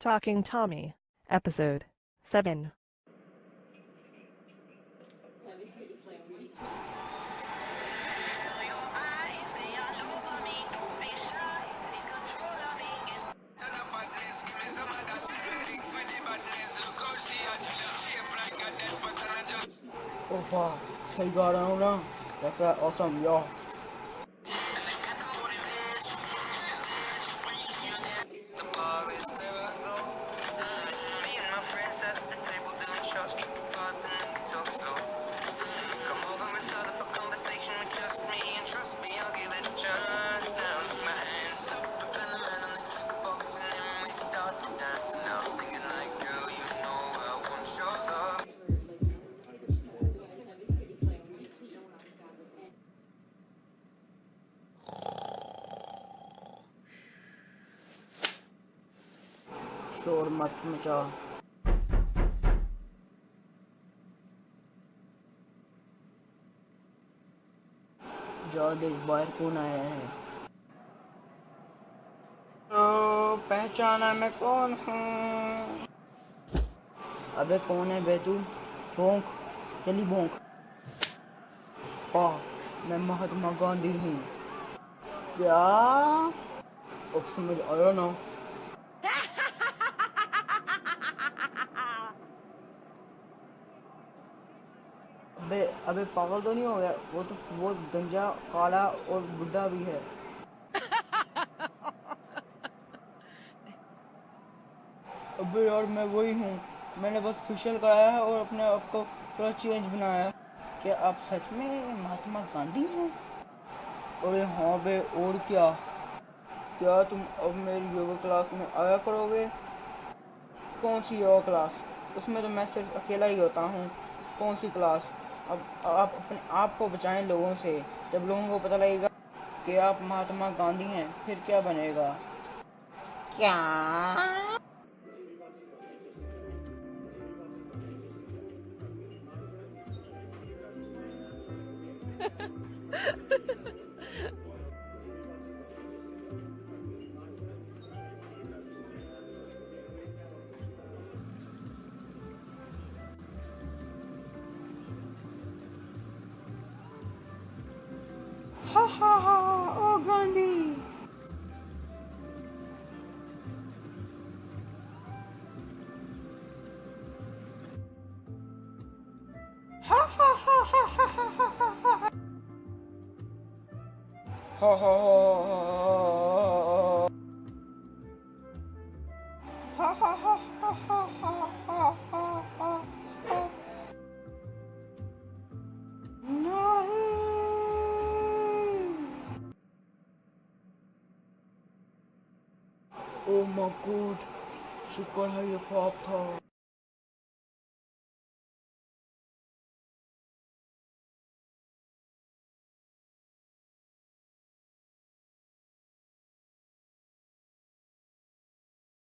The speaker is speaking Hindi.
Talking Tommy, Episode 7. ओह वाह, सही गा रहा हूँ ना। कैसा ऑसम यो। शोर मत मचा। जा देख बाहर कौन आया है। पहचाना मैं कौन हूँ। अबे कौन है बे तू? भोंक, जल्दी भोंक। मैं महात्मा गांधी हूँ। क्या? अब समझ आया ना। अबे अबे पागल तो नहीं हो गया? वो तो बहुत गंजा, काला और बुढ़ा भी है। अबे यार मैं वही हूँ। मैंने बस फेशियल कराया है और अपने आप को थोड़ा चेंज बनाया है। क्या आप सच में महात्मा गांधी हैं? अरे हाँ बे, और क्या? क्या तुम अब मेरी योगा क्लास में आया करोगे? कौन सी योगा क्लास? उसमें तो मैं सिर्फ अकेला ही होता हूँ। कौन सी क्लास? अब आप अपने आप को बचाएं लोगों से। जब लोगों को पता लगेगा कि आप महात्मा गांधी हैं, फिर क्या बनेगा? क्या? हा हा हा, ओ गांधी। हा हा हा हा हा हा हा हा हा हा हा हा हा हा हा हा हा हा हा। नहीं। ओ माय गॉड, शुक्र है ये ख्वाब था।